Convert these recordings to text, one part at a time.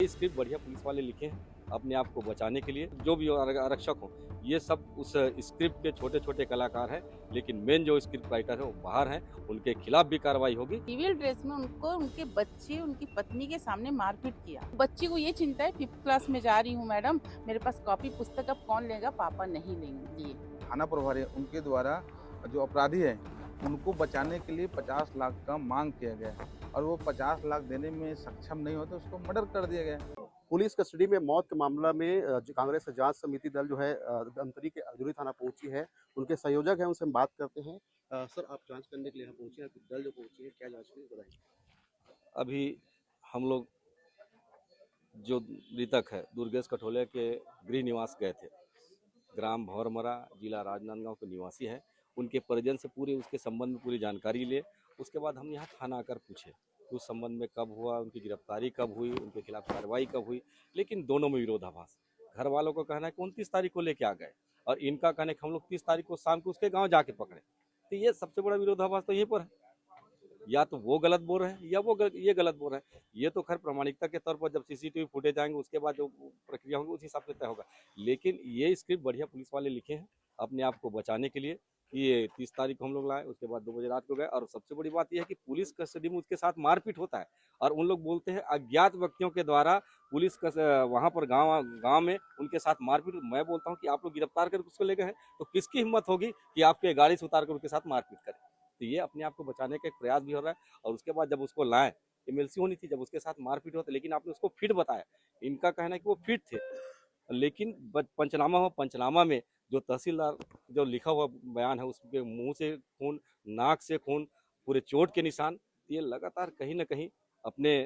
Script बढ़िया police वाले लिखे हैं अपने आप को बचाने के लिए। जो भी आरक्षक हो, ये सब उस स्क्रिप्ट के छोटे छोटे कलाकार हैं, लेकिन मेन जो स्क्रिप्ट राइटर है वो बाहर हैं। उनके खिलाफ भी कार्रवाई होगी। सिविल ड्रेस में उनको उनके बच्चे उनकी पत्नी के सामने मारपीट किया। बच्ची को ये चिंता है 5th क्लास में जा रही हूँ मैडम, मेरे पास कॉपी पुस्तक अब कौन लेगा, पापा नहीं लेंगे। थाना प्रभारी उनके द्वारा जो अपराधी है उनको बचाने के लिए 50 लाख का मांग किया गया है और वो 50 लाख देने में सक्षम नहीं होते, उसको मर्डर कर दिया गया है। पुलिस कस्टडी में मौत के मामला में कांग्रेस जांच समिति दल जो है धमतरी के अर्जुनी थाना पहुंची है। उनके संयोजक हैं, उनसे हम बात करते हैं। सर, आप जांच करने के लिए यहाँ पहुंचे हैं, दल जो पहुंची है, क्या जांच की बताइए। अभी हम लोग जो मृतक है दुर्गेश कठोले के गृह निवास गए थे। ग्राम भंवरमरा, जिला राजनांदगांव के निवासी हैं। उनके परिजन से पूरे उसके संबंध में पूरी जानकारी लिए। उसके बाद हम यहाँ थाना आकर पूछे कि उस संबंध में कब हुआ, उनकी गिरफ्तारी कब हुई, उनके खिलाफ कार्रवाई कब हुई। लेकिन दोनों में विरोधाभास। घर वालों का कहना है कि 29 तारीख को लेके आ गए और इनका कहना है कि हम लोग 30 तारीख को शाम को उसके गाँव जाके पकड़े। तो ये सबसे बड़ा विरोधाभास तो यहीं पर है। या तो वो गलत बोल रहे हैं या ये गलत बोल रहे हैं। ये तो खैर प्रामाणिकता के तौर पर जब सीसीटीवी फुटेज आएंगे उसके बाद जो प्रक्रिया होगी उस हिसाब से तय होगा। लेकिन ये स्क्रिप्ट बढ़िया पुलिस वाले लिखे हैं अपने आप को बचाने के लिए कि ये 30 तारीख को हम लोग लाए, उसके बाद 2 बजे रात को गए। और सबसे बड़ी बात यह है कि पुलिस कस्टडी में उसके साथ मारपीट होता है और उन लोग बोलते हैं अज्ञात व्यक्तियों के द्वारा पुलिस वहां पर गाँव में उनके साथ मारपीट। मैं बोलता हूँ कि आप लोग गिरफ्तार करके उसको ले गए हैं तो किसकी हिम्मत होगी कि आपके गाड़ी से उतार कर उसके साथ मारपीट करें। तो ये अपने आप को बचाने का एक प्रयास भी हो रहा है। और उसके बाद जब उसको लाएं, एमएलसी होनी थी, जब उसके साथ मारपीट होता, लेकिन आपने उसको फिट बताया। इनका कहना है कि वो फिट थे, लेकिन पंचनामा में जो तहसीलदार जो लिखा हुआ बयान है उसके मुंह से खून, नाक से खून, पूरे चोट के निशान। ये लगातार कहीं ना कहीं अपने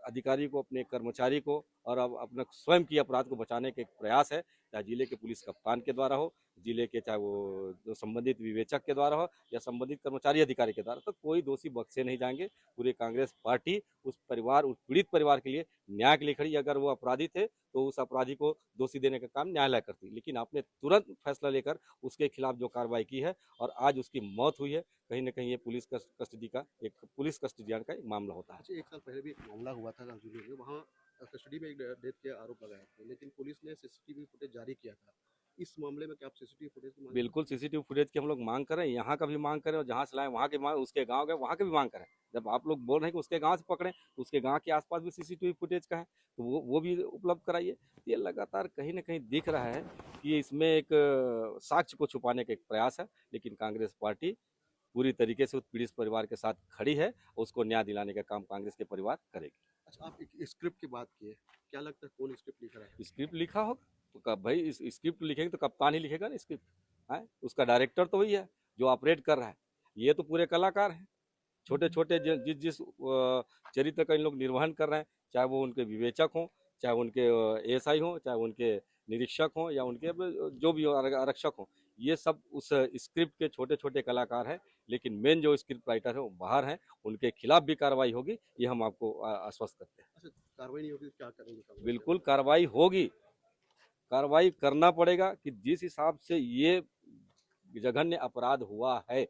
अधिकारी को, अपने कर्मचारी को और अब अपने स्वयं की अपराध को बचाने का एक प्रयास है। चाहे जिले के पुलिस कप्तान के द्वारा हो, जिले के चाहे वो जो संबंधित विवेचक के द्वारा हो या संबंधित कर्मचारी अधिकारी के द्वारा, तो कोई दोषी बख्शे नहीं जाएंगे। पूरे कांग्रेस पार्टी उस पीड़ित परिवार के लिए न्याय के लिए खड़ी। अगर वो अपराधी थे तो उस अपराधी को दोषी देने का काम न्यायालय करती, लेकिन आपने तुरंत फैसला लेकर उसके खिलाफ जो कार्रवाई की है और आज उसकी मौत हुई है, कहीं ना कहीं ये पुलिस कस्टडी का एक पुलिस कस्टडियन का एक मामला होता है। अच्छा, 1 साल पहले भी एक मामला हुआ था राजौरी में, वहाँ कस्टडी में एक डेथ के आरोप लगाए थे, लेकिन पुलिस ने सीसीटीवी फुटेज जारी किया था। इस मामले में क्या आप सीसीटीवी फुटेज की मांग? बिल्कुल सीसीटीवी फुटेज की हम लोग मांग करें, यहाँ का भी मांग करें और जहाँ से लाए वहाँ के मांग, उसके गांव गए वहाँ के भी मांग करें। जब आप लोग बोल रहे हैं कि उसके गांव से पकड़ें तो उसके गांव के आसपास भी सीसीटीवी फुटेज का है तो वो भी उपलब्ध कराइए। ये लगातार कहीं ना कहीं दिख रहा है कि इसमें एक साक्ष्य को छुपाने का एक प्रयास है, लेकिन कांग्रेस पार्टी पूरी तरीके से उस पीड़ित परिवार के साथ खड़ी है। उसको न्याय दिलाने का काम कांग्रेस के परिवार करेगी। अच्छा, आप एक स्क्रिप्ट की बात की है, क्या लगता है कौन स्क्रिप्ट लिख रहा है? स्क्रिप्ट लिखा होगा तो कब भाई, इस स्क्रिप्ट लिखेंगे तो कप्तान ही लिखेगा ना स्क्रिप्ट है। उसका डायरेक्टर तो वही है जो ऑपरेट कर रहा है। ये तो पूरे कलाकार हैं, छोटे छोटे जिस जिस चरित्र का इन लोग निर्वहन कर रहे हैं, चाहे वो उनके विवेचक हों, चाहे उनके एएसआई हों, चाहे उनके निरीक्षक हों या उनके जो भी आरक्षक हों, ये सब उस स्क्रिप्ट के छोटे छोटे कलाकार हैं। लेकिन मेन जो स्क्रिप्ट राइटर है वो बाहर हैं। उनके खिलाफ भी कार्रवाई होगी, ये हम आपको आश्वस्त करते हैं। अच्छा, कार्रवाई नहीं होगी तो क्या करेंगे? बिल्कुल कार्रवाई होगी, कार्रवाई करना पड़ेगा कि जिस हिसाब से ये जघन्य अपराध हुआ है।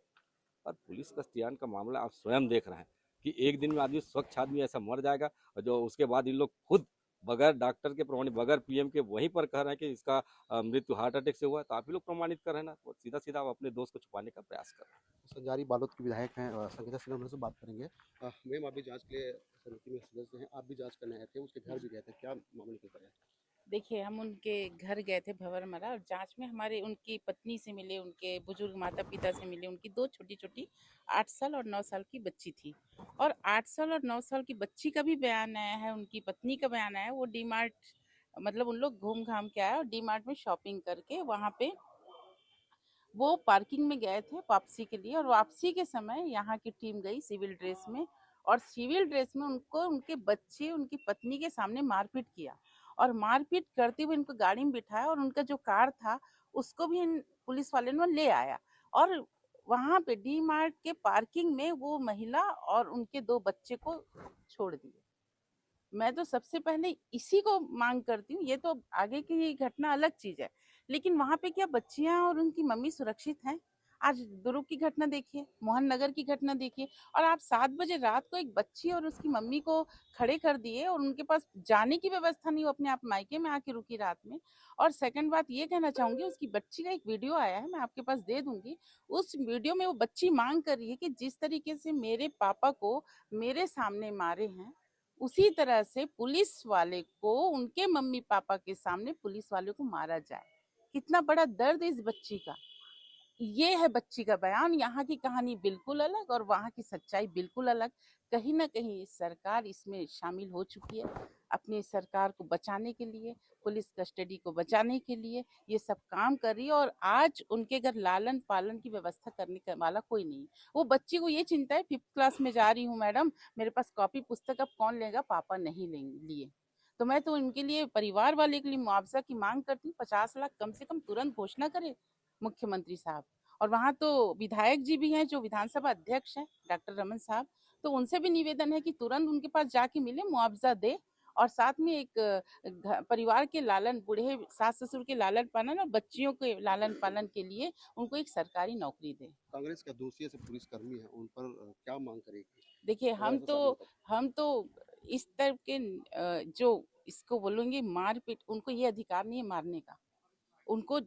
और पुलिस कस्टडियन का मामला आप स्वयं देख रहे हैं कि एक दिन में आदमी, स्वच्छ आदमी ऐसा मर जाएगा और जो उसके बाद इन लोग खुद बगैर डॉक्टर के प्रमाणित, बगैर पीएम के वहीं पर कह रहे हैं कि इसका मृत्यु हार्ट अटैक से हुआ है। तो आप ही लोग प्रमाणित कर रहे हैं ना, तो सीधा सीधा आप अपने दोस्त को छुपाने का प्रयास कर रहे हैं। संजारी बालोद के विधायक हैं, संगीता सिन्हा, उनसे बात करेंगे। मैम, आप भी जांच के लिए समिति में सदस्य हैं, आप भी जांच करने आए थे, उसके घर भी गए थे, क्या मामला निकल कर आया? देखिए, हम उनके घर गए थे भंवरमरा और जांच में हमारे उनकी पत्नी से मिले, उनके बुजुर्ग माता पिता से मिले। उनकी 2 छोटी-छोटी 8 साल और 9 साल की बच्ची थी और 8 साल और 9 साल की बच्ची का भी बयान आया है, उनकी पत्नी का बयान आया है। वो डी-मार्ट, मतलब उन लोग घूम-घाम के आए और डी-मार्ट में शॉपिंग करके वहाँ पे वो पार्किंग में गए थे वापसी के लिए और वापसी के समय यहाँ की टीम गई सिविल ड्रेस में और सिविल ड्रेस में उनको उनके बच्चे उनकी पत्नी के सामने मारपीट किया और मारपीट करते हुए इनको गाड़ी में बिठाया और उनका जो कार था उसको भी पुलिस वाले ने ले आया और वहां पे डी मार्ट के पार्किंग में वो महिला और उनके 2 बच्चे को छोड़ दिए। मैं तो सबसे पहले इसी को मांग करती हूँ। ये तो आगे की घटना अलग चीज है, लेकिन वहां पे क्या बच्चियां और उनकी मम्मी सुरक्षित हैं? आज दुर्ग की घटना देखिए, मोहन नगर की घटना देखिए, और आप 7 बजे रात को एक बच्ची और उसकी मम्मी को खड़े कर दिए और उनके पास जाने की व्यवस्था नहीं, वो अपने आप मायके में आके रुकी रात में। और सेकंड बात ये कहना चाहूंगी, उसकी बच्ची का एक वीडियो आया है, मैं आपके पास दे दूंगी। उस वीडियो में वो बच्ची मांग कर रही है कि जिस तरीके से मेरे पापा को मेरे सामने मारे हैं, उसी तरह से पुलिस वाले को उनके मम्मी पापा के सामने पुलिस वाले को मारा जाए। कितना बड़ा दर्द है इस बच्ची का। ये है बच्ची का बयान। यहाँ की कहानी बिल्कुल अलग और वहाँ की सच्चाई बिल्कुल अलग। कहीं ना कहीं सरकार इसमें शामिल हो चुकी है, अपनी सरकार को बचाने के लिए, पुलिस कस्टडी को बचाने के लिए ये सब काम कर रही है। और आज उनके घर लालन पालन की व्यवस्था करने वाला कोई नहीं। वो बच्ची को ये चिंता है, 5th क्लास में जा रही हूँ मैडम, मेरे पास कॉपी पुस्तक अब कौन लेगा, पापा नहीं लेंगे लिए। तो मैं तो इनके लिए, परिवार वाले के लिए मुआवजा की मांग करती हूँ। 50 लाख कम से कम तुरंत घोषणा करे मुख्यमंत्री साहब। और वहाँ तो विधायक जी भी हैं जो विधानसभा अध्यक्ष हैं, डॉक्टर रमन साहब, तो उनसे भी निवेदन है कि तुरंत उनके पास जाके मिले, मुआवजा दे। और साथ में एक परिवार के लालन, बूढ़े सास ससुर के लालन पालन और बच्चियों के लालन पालन के लिए उनको एक सरकारी नौकरी दे। कांग्रेस का दोषी ऐसे पुलिसकर्मी है, उन पर क्या मांग करेगी देखिए, अगर ऐसा साबित होता है? हम तो इस तरह के जो इसको बोलेंगे मारपीट, उनको ये अधिकार नहीं है मारने का, उनको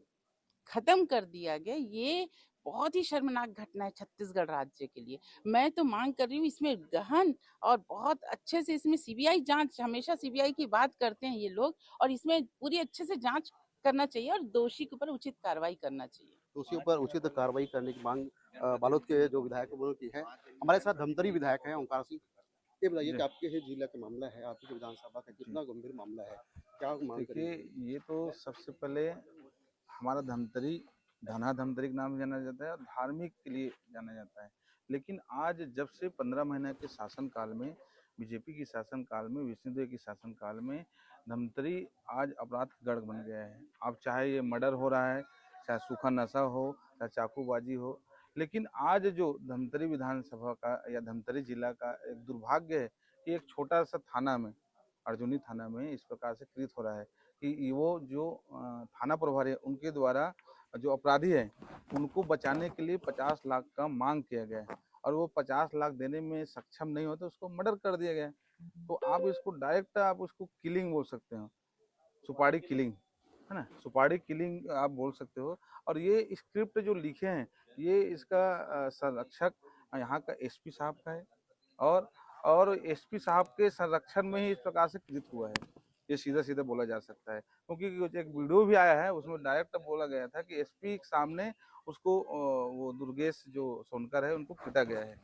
खत्म कर दिया गया। ये बहुत ही शर्मनाक घटना है छत्तीसगढ़ राज्य के लिए। मैं तो मांग कर रही हूँ इसमें गहन और बहुत अच्छे से इसमें सीबीआई जांच, हमेशा सीबीआई की बात करते हैं ये लोग, और इसमें पूरी अच्छे से जांच करना चाहिए और दोषी के ऊपर उचित कार्रवाई करना चाहिए। दोषियों पर उचित कार्रवाई करने की मांग बालोद के जो विधायक हैं, उन्होंने की है। हमारे साथ धमतरी विधायक हैं ओंकार सिंह। ये बताइए जी कि आपके ही जिला का मामला है, आपकी जो विधानसभा का कितना गंभीर मामला है, क्या मांग देखिए, करेंगे? ये तो सबसे पहले हमारा धमतरी धना धमतरी के नाम से जाना जाता है और धार्मिक के लिए जाना जाता है। लेकिन आज जब से 15 महीने के शासनकाल में, बीजेपी की शासनकाल में, विष्णुदेव की शासनकाल में धमतरी आज अपराध का गढ़ बन गया है। अब चाहे ये मर्डर हो रहा है, चाहे सूखा नशा हो, चाहे चाकूबाजी हो, लेकिन आज जो धमतरी विधानसभा का या धमतरी जिला का एक दुर्भाग्य है कि एक छोटा सा थाना में, अर्जुनी थाना में इस प्रकार से कृत हो रहा है कि वो जो थाना प्रभारी है उनके द्वारा जो अपराधी है उनको बचाने के लिए 50 लाख का मांग किया गया है और वो 50 लाख देने में सक्षम नहीं होते, उसको मर्डर कर दिया गया है। तो आप इसको डायरेक्ट आप उसको किलिंग बोल सकते हो, सुपारी किलिंग, है ना, सुपारी किलिंग आप बोल सकते हो। और ये स्क्रिप्ट जो लिखे हैं ये इसका संरक्षक यहाँ का एसपी साहब का है और एसपी साहब के संरक्षण में ही इस प्रकार से कृत हुआ है, ये सीधा सीधा बोला जा सकता है। क्योंकि एक वीडियो भी आया है उसमें डायरेक्ट बोला गया था कि एसपी के सामने उसको वो दुर्गेश जो सोनकर है उनको पीटा गया है।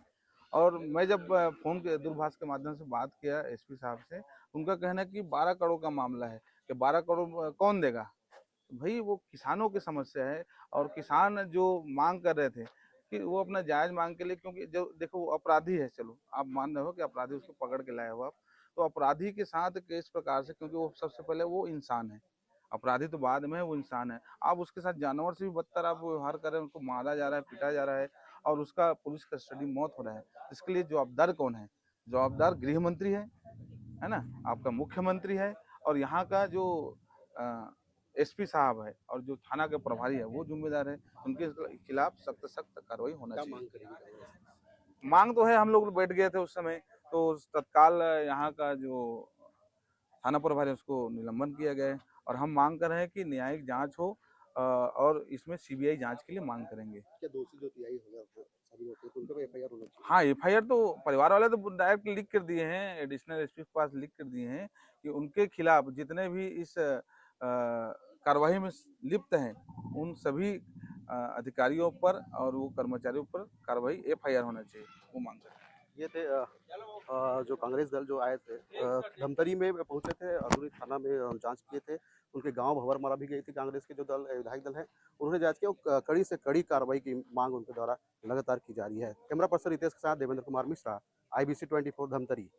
और मैं जब फोन के दूरभाष के माध्यम से बात किया एसपी साहब से, उनका कहना है कि 12 करोड़ का मामला है, कि 12 करोड़ कौन देगा। भाई वो किसानों की समस्या है और किसान जो मांग कर रहे थे कि वो अपना जायज मांग के लिए, क्योंकि जो देखो वो अपराधी है, चलो आप मान रहे हो कि अपराधी, उसको पकड़ के लाए हो आप, तो अपराधी के साथ किस प्रकार से, क्योंकि वो सबसे पहले वो इंसान है, अपराधी तो बाद में है, वो इंसान है। आप उसके साथ जानवर से भी बदतर आप व्यवहार कर रहे हैं, उनको मारा जा रहा है, पीटा जा रहा है और उसका पुलिस कस्टडी मौत हो रहा है। इसके लिए जवाबदार कौन है? जवाबदार गृह मंत्री है ना, आपका मुख्यमंत्री है और यहाँ का जो एसपी साहब है और जो थाना के प्रभारी है वो जिम्मेदार है। उनके खिलाफ सख्त सख्त कार्रवाई होना क्या चाहिए। मांग करेगी कांग्रेस? मांग तो है, हम लोग बैठ गए थे उस समय, तो तत्काल यहाँ का जो थाना प्रभारी है उसको निलंबन किया गया है और हम मांग कर रहे हैं कि न्यायिक जांच हो और इसमें सीबीआई जांच के लिए मांग करेंगे। क्या दोषी जो टीआई होगा सभी होते हैं, तो उन पर एफआईआर होना चाहिए? हाँ, एफआईआर तो परिवार वाले तो डायरेक्ट लिख कर दिए हैं, एडिशनल एसपी के पास लिख कर दिए हैं कि उनके खिलाफ जितने भी इस कार्रवाई में लिप्त हैं उन सभी अधिकारियों पर और वो कर्मचारियों पर कार्रवाई एफआईआर होना चाहिए, वो मांग करते हैं। ये थे जो कांग्रेस दल जो आए थे, धमतरी में पहुंचे थे, अधूरी थाना में जांच किए थे। उनके गांव भंवरमरा भी गई थी कांग्रेस के जो दल विधायक दल है, उन्होंने जांच किया और कड़ी से कड़ी कार्रवाई की मांग उनके द्वारा लगातार की जा रही है। कैमरा पर्सन रितेश के साथ देवेंद्र कुमार मिश्रा, IBC 24 धमतरी।